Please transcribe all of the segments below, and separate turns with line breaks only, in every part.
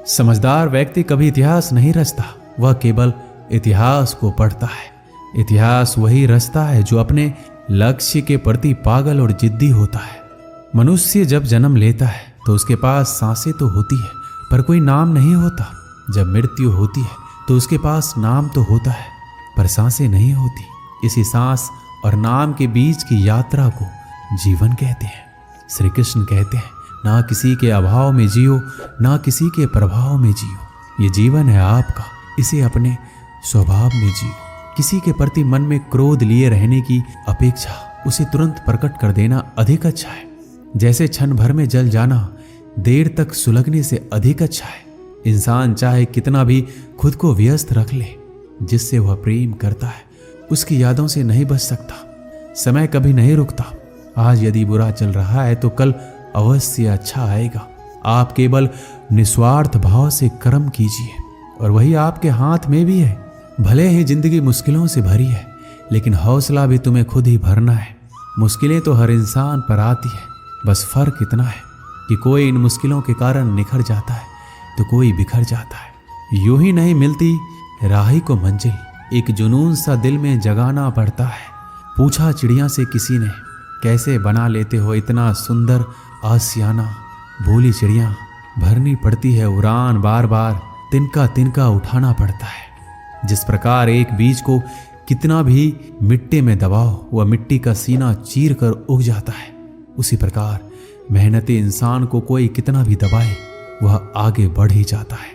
समझदार व्यक्ति कभी इतिहास नहीं रचता, वह केवल इतिहास को पढ़ता है। इतिहास वही रचता है जो अपने लक्ष्य के प्रति पागल और जिद्दी होता है। मनुष्य जब जन्म लेता है तो उसके पास सांसें तो होती है पर कोई नाम नहीं होता। जब मृत्यु होती है तो उसके पास नाम तो होता है पर सांसें नहीं होती। इसी सांस और नाम के बीच की यात्रा को जीवन कहते हैं। श्री कृष्ण कहते हैं, ना किसी के अभाव में जियो, ना किसी के प्रभाव में जियो। ये जीवन है आपका, इसे अपने स्वभाव में जियो। किसी के प्रति मन में क्रोध लिए रहने की अपेक्षा उसे तुरंत प्रकट कर देना अधिक अच्छा है। जैसे क्षण भर में जल जाना देर तक सुलगने से अधिक अच्छा है। इंसान चाहे कितना भी खुद को व्यस्त रख ले, जिससे वह प्रेम करता है उसकी यादों से नहीं बच सकता। समय कभी नहीं रुकता। आज यदि बुरा चल रहा है तो कल अवश्य अच्छा आएगा। आप केवल निस्वार्थ भाव से कर्म कीजिए और वही आपके हाथ में भी है। भले ही जिंदगी मुश्किलों से भरी है, लेकिन हौसला भी तुम्हें खुद ही भरना है। मुश्किलें तो हर इंसान पर आती है, बस फर्क इतना है कि कोई इन मुश्किलों के कारण निखर जाता है तो कोई बिखर जाता है। यूं ही नहीं मिलती राही को मंजिल, एक जुनून सा दिल में जगाना पड़ता है। पूछा चिड़िया से किसी ने, कैसे बना लेते हो इतना सुंदर आशियाना। बोली चिड़िया, भरनी पड़ती है उड़ान, बार बार तिनका तिनका उठाना पड़ता है। जिस प्रकार एक बीज को कितना भी मिट्टी में दबाओ वह मिट्टी का सीना चीर कर उग जाता है, उसी प्रकार मेहनती इंसान को कोई कितना भी दबाए वह आगे बढ़ ही जाता है।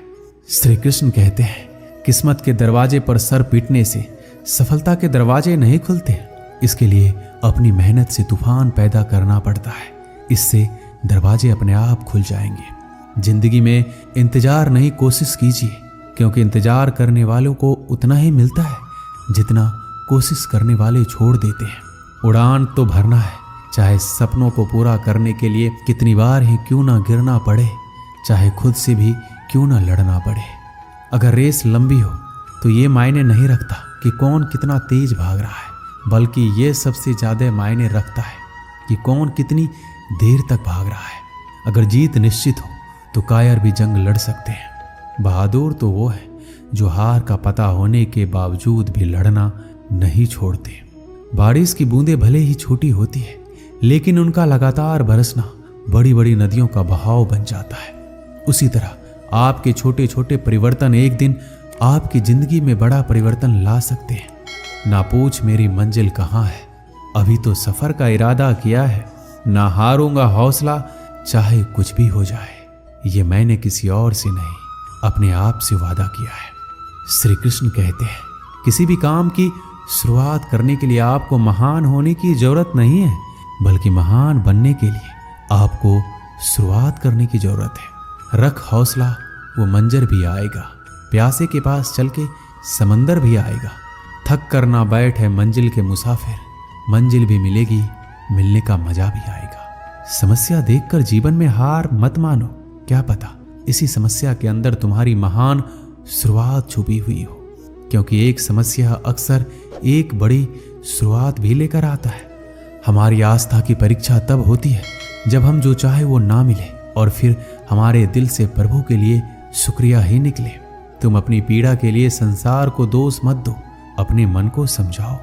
श्री कृष्ण कहते हैं, किस्मत के दरवाजे पर सर पीटने से सफलता के दरवाजे नहीं खुलते। इसके लिए अपनी मेहनत से तूफान पैदा करना पड़ता है, इससे दरवाजे अपने आप खुल जाएंगे। जिंदगी में इंतजार नहीं, कोशिश कीजिए, क्योंकि इंतजार करने वालों को उतना ही मिलता है जितना कोशिश करने वाले छोड़ देते हैं। उड़ान तो भरना है, चाहे सपनों को पूरा करने के लिए कितनी बार ही क्यों ना गिरना पड़े, चाहे खुद से भी क्यों ना लड़ना पड़े। अगर रेस लंबी हो तो ये मायने नहीं रखता कि कौन कितना तेज भाग रहा है, बल्कि ये सबसे ज्यादा मायने रखता है कि कौन कितनी देर तक भाग रहा है। अगर जीत निश्चित हो तो कायर भी जंग लड़ सकते हैं। बहादुर तो वो है जो हार का पता होने के बावजूद भी लड़ना नहीं छोड़ते। बारिश की बूंदें भले ही छोटी होती है, लेकिन उनका लगातार बरसना बड़ी बड़ी नदियों का बहाव बन जाता है। उसी तरह आपके छोटे छोटे परिवर्तन एक दिन आपकी जिंदगी में बड़ा परिवर्तन ला सकते हैं। ना पूछ मेरी मंजिल कहाँ है, अभी तो सफर का इरादा किया है। ना हारूंगा हौसला, चाहे कुछ भी हो जाए। ये मैंने किसी और से नहीं, अपने आप से वादा किया है। श्री कृष्ण कहते हैं, किसी भी काम की शुरुआत करने के लिए आपको महान होने की जरूरत नहीं है, बल्कि महान बनने के लिए आपको शुरुआत करने की जरूरत है। रख हौसला, वो मंजर भी आएगा। प्यासे के पास चल के समंदर भी आएगा। थक कर ना बैठ है मंजिल के मुसाफिर, मंजिल भी मिलेगी, मिलने का मजा भी आएगा। समस्या देखकर जीवन में हार मत मानो, क्या पता इसी समस्या के अंदर तुम्हारी महान शुरुआत छुपी हुई हो, क्योंकि एक समस्या अक्सर एक बड़ी शुरुआत भी लेकर आता है। हमारी आस्था की परीक्षा तब होती है जब हम जो चाहे वो ना मिले और फिर हमारे दिल से प्रभु के लिए शुक्रिया ही निकले। तुम अपनी पीड़ा के लिए संसार को दोष मत दो, अपने मन को समझाओ।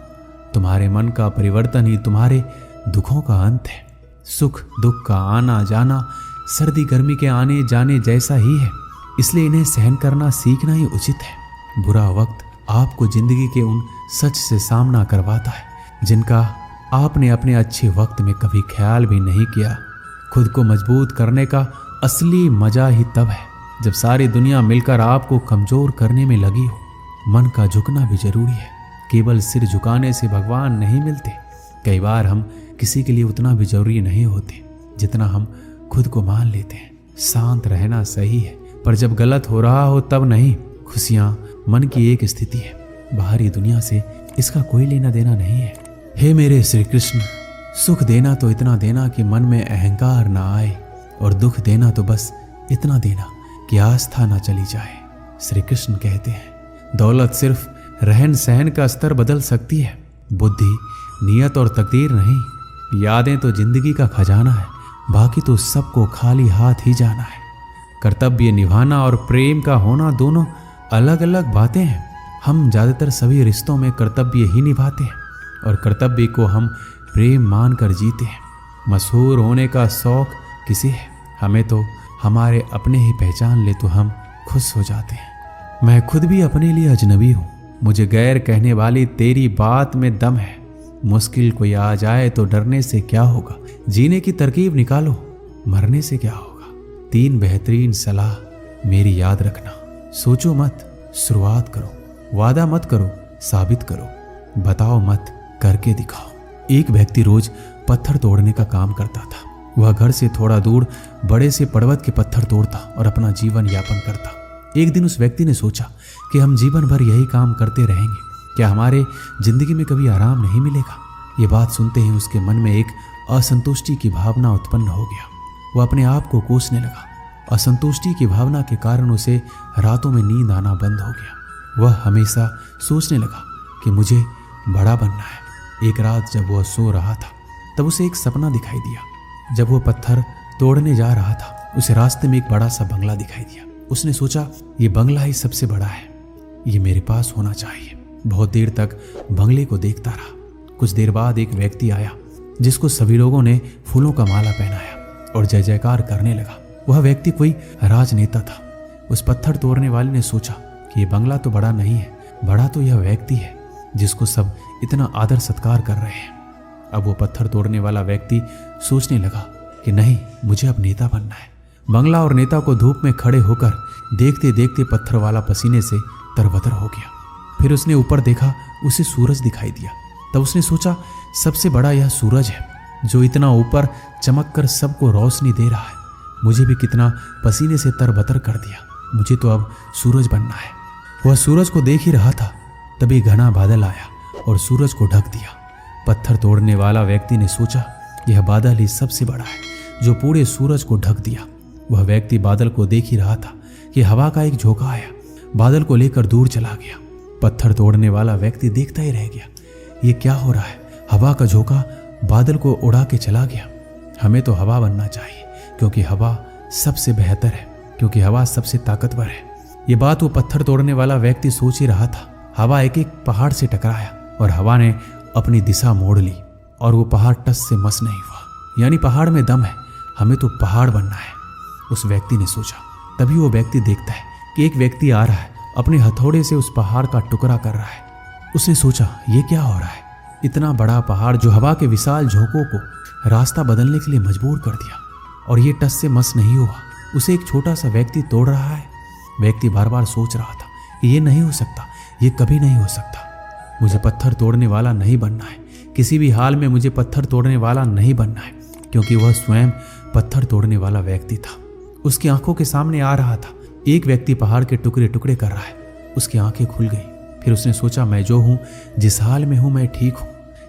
तुम्हारे मन का परिवर्तन ही तुम्हारे दुखों का अंत है। सुख दुख का आना जाना सर्दी गर्मी के आने जाने जैसा ही है, इसलिए इन्हें सहन करना सीखना ही उचित है। बुरा वक्त आपको जिंदगी के उन सच से सामना करवाता है जिनका आपने अपने अच्छे वक्त में कभी ख्याल भी नहीं किया। खुद को मजबूत करने का असली मजा ही तब है जब सारी दुनिया मिलकर आपको कमजोर करने में लगी हो। मन का झुकना भी जरूरी है, केवल सिर झुकाने से भगवान नहीं मिलते। कई बार हम किसी के लिए उतना भी जरूरी नहीं होते जितना हम खुद को मान लेते हैं। शांत रहना सही है, पर जब गलत हो रहा हो तब नहीं। खुशियां मन की एक स्थिति है, बाहरी दुनिया से इसका कोई लेना देना नहीं है। हे मेरे श्री कृष्ण, सुख देना तो इतना देना कि मन में अहंकार ना आए, और दुख देना तो बस इतना देना कि आस्था ना चली जाए। श्री कृष्ण कहते हैं, दौलत सिर्फ रहन सहन का स्तर बदल सकती है, बुद्धि नियत और तकदीर नहीं। यादें तो जिंदगी का खजाना है, बाकी तो सबको खाली हाथ ही जाना है। कर्तव्य निभाना और प्रेम का होना दोनों अलग अलग बातें हैं। हम ज़्यादातर सभी रिश्तों में कर्तव्य ही निभाते हैं और कर्तव्य को हम प्रेम मानकर जीते हैं। मशहूर होने का शौक किसे है? हमें तो हमारे अपने ही पहचान ले तो हम खुश हो जाते हैं। मैं खुद भी अपने लिए अजनबी हूँ, मुझे गैर कहने वाली तेरी बात में दम है। मुश्किल कोई आ जाए तो डरने से क्या होगा, जीने की तरकीब निकालो, मरने से क्या होगा। 3 बेहतरीन सलाह मेरी याद रखना। सोचो मत, शुरुआत करो। वादा मत करो, साबित करो। बताओ मत, करके दिखाओ। एक व्यक्ति रोज पत्थर तोड़ने का काम करता था। वह घर से थोड़ा दूर बड़े से पर्वत के पत्थर तोड़ता और अपना जीवन यापन करता। एक दिन उस व्यक्ति ने सोचा कि हम जीवन भर यही काम करते रहेंगे, क्या हमारे जिंदगी में कभी आराम नहीं मिलेगा। ये बात सुनते ही उसके मन में एक असंतुष्टि की भावना उत्पन्न हो गया। वह अपने आप को कोसने लगा। असंतुष्टि की भावना के कारण उसे रातों में नींद आना बंद हो गया। वह हमेशा सोचने लगा कि मुझे बड़ा बनना है। एक रात जब वह सो रहा था तब उसे एक सपना दिखाई दिया। जब वह पत्थर तोड़ने जा रहा था उसे रास्ते में एक बड़ा सा बंगला दिखाई दिया। उसने सोचा ये बंगला ही सबसे बड़ा है, ये मेरे पास होना चाहिए। बहुत देर तक बंगले को देखता रहा। कुछ देर बाद एक व्यक्ति आया जिसको सभी लोगों ने फूलों का माला पहनाया और जय जयकार करने लगा। वह व्यक्ति कोई राजनेता था। उस पत्थर तोड़ने वाले ने सोचा कि ये बंगला तो बड़ा नहीं है, बड़ा तो यह व्यक्ति है जिसको सब इतना आदर सत्कार कर रहे हैं। अब वो पत्थर तोड़ने वाला व्यक्ति सोचने लगा कि नहीं, मुझे अब नेता बनना है। बंगला और नेता को धूप में खड़े होकर देखते देखते पत्थर वाला पसीने से तरबतर हो गया। फिर उसने ऊपर देखा, उसे सूरज दिखाई दिया। तब उसने सोचा सबसे बड़ा यह सूरज है जो इतना ऊपर चमक कर सबको रोशनी दे रहा है। मुझे भी कितना पसीने से तरबतर कर दिया, मुझे तो अब सूरज बनना है। वह सूरज को देख ही रहा था तभी घना बादल आया और सूरज को ढक दिया। पत्थर तोड़ने वाला व्यक्ति ने सोचा यह बादल ही सबसे बड़ा है जो पूरे सूरज को ढक दिया। वह व्यक्ति बादल को देख ही रहा था कि हवा का एक झोंका आया, बादल को लेकर दूर चला गया। पत्थर तोड़ने वाला व्यक्ति देखता ही रह गया, ये क्या हो रहा है? हवा का झोंका बादल को उड़ा के चला गया। हमें तो हवा बनना चाहिए क्योंकि हवा सबसे बेहतर है, क्योंकि हवा सबसे ताकतवर है। ये बात वो पत्थर तोड़ने वाला व्यक्ति सोच ही रहा था। हवा एक एक पहाड़ से टकराया और हवा ने अपनी दिशा मोड़ ली और वो पहाड़ टस से मस नहीं हुआ। यानी पहाड़ में दम है, हमें तो पहाड़ बनना है, उस व्यक्ति ने सोचा। तभी वो व्यक्ति देखता है कि एक व्यक्ति आ रहा है, अपने हथौड़े से उस पहाड़ का टुकड़ा कर रहा है। उसने सोचा ये क्या हो रहा है? इतना बड़ा पहाड़ जो हवा के विशाल झोंकों को रास्ता बदलने के लिए मजबूर कर दिया और ये टस से मस नहीं हुआ, उसे एक छोटा सा व्यक्ति तोड़ रहा है। व्यक्ति बार बार सोच रहा था कि ये नहीं हो सकता, ये कभी नहीं हो सकता। मुझे पत्थर तोड़ने वाला नहीं बनना है, किसी भी हाल में मुझे पत्थर तोड़ने वाला नहीं बनना है, क्योंकि वह स्वयं पत्थर तोड़ने वाला व्यक्ति था। उसकी आंखों के सामने आ रहा था, एक व्यक्ति पहाड़ के टुकड़े टुकड़े कर रहा है। उसकी आंखें खुल गई। फिर उसने सोचा मैं जो हूं, जिस हाल में हूं, मैं ठीक हूं,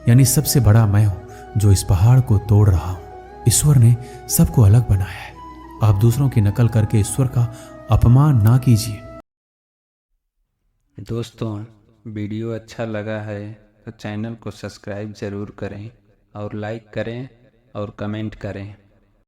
यानी सबसे बड़ा मैं हूं जो इस पहाड़ को तोड़ रहा हूं। ईश्वर ने सबको अलग बनाया है। आप दूसरों की नकल करके ईश्वर का अपमान ना कीजिए।
दोस्तों, वीडियो अच्छा लगा है तो चैनल को सब्सक्राइब ज़रूर करें और लाइक करें और कमेंट करें।